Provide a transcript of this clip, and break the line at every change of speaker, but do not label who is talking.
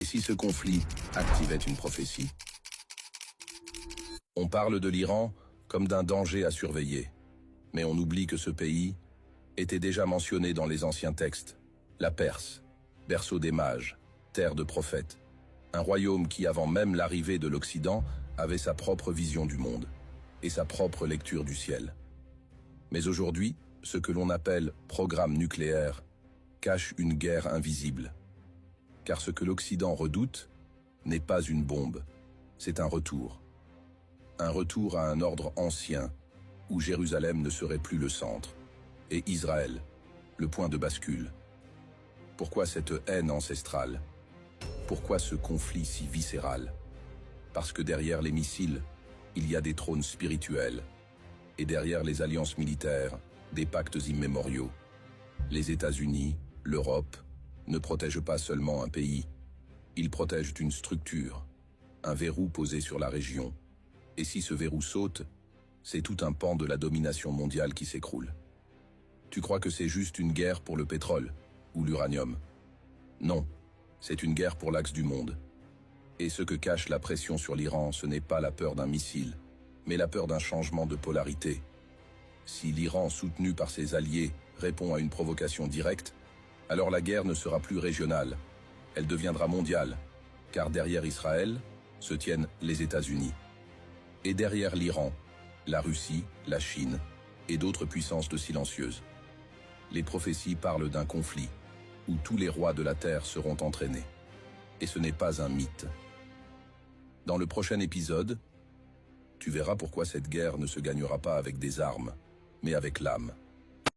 si ce conflit activait une prophétie? On parle de l'Iran comme d'un danger à surveiller, mais on oublie que ce pays était déjà mentionné dans les anciens textes. La Perse, berceau des mages, terre de prophètes, un royaume qui, avant même l'arrivée de l'Occident, avait sa propre vision du monde et sa propre lecture du ciel. Mais aujourd'hui, ce que l'on appelle programme nucléaire cache une guerre invisible. Car ce que l'Occident redoute n'est pas une bombe, c'est un retour. Un retour à un ordre ancien, où Jérusalem ne serait plus le centre, et Israël, le point de bascule. Pourquoi cette haine ancestrale? Pourquoi ce conflit si viscéral? Parce que derrière les missiles, il y a des trônes spirituels, et derrière les alliances militaires, des pactes immémoriaux. Les États-Unis, l'Europe, ne protègent pas seulement un pays, ils protègent une structure, un verrou posé sur la région. Et si ce verrou saute, c'est tout un pan de la domination mondiale qui s'écroule. Tu crois que c'est juste une guerre pour le pétrole ou l'uranium? Non, c'est une guerre pour l'axe du monde. Et ce que cache la pression sur l'Iran, ce n'est pas la peur d'un missile, mais la peur d'un changement de polarité. Si l'Iran, soutenu par ses alliés, répond à une provocation directe, alors la guerre ne sera plus régionale, elle deviendra mondiale, car derrière Israël se tiennent les États-Unis. Et derrière l'Iran, la Russie, la Chine et d'autres puissances de silencieuses. Les prophéties parlent d'un conflit où tous les rois de la terre seront entraînés. Et ce n'est pas un mythe. Dans le prochain épisode, tu verras pourquoi cette guerre ne se gagnera pas avec des armes, mais avec l'âme.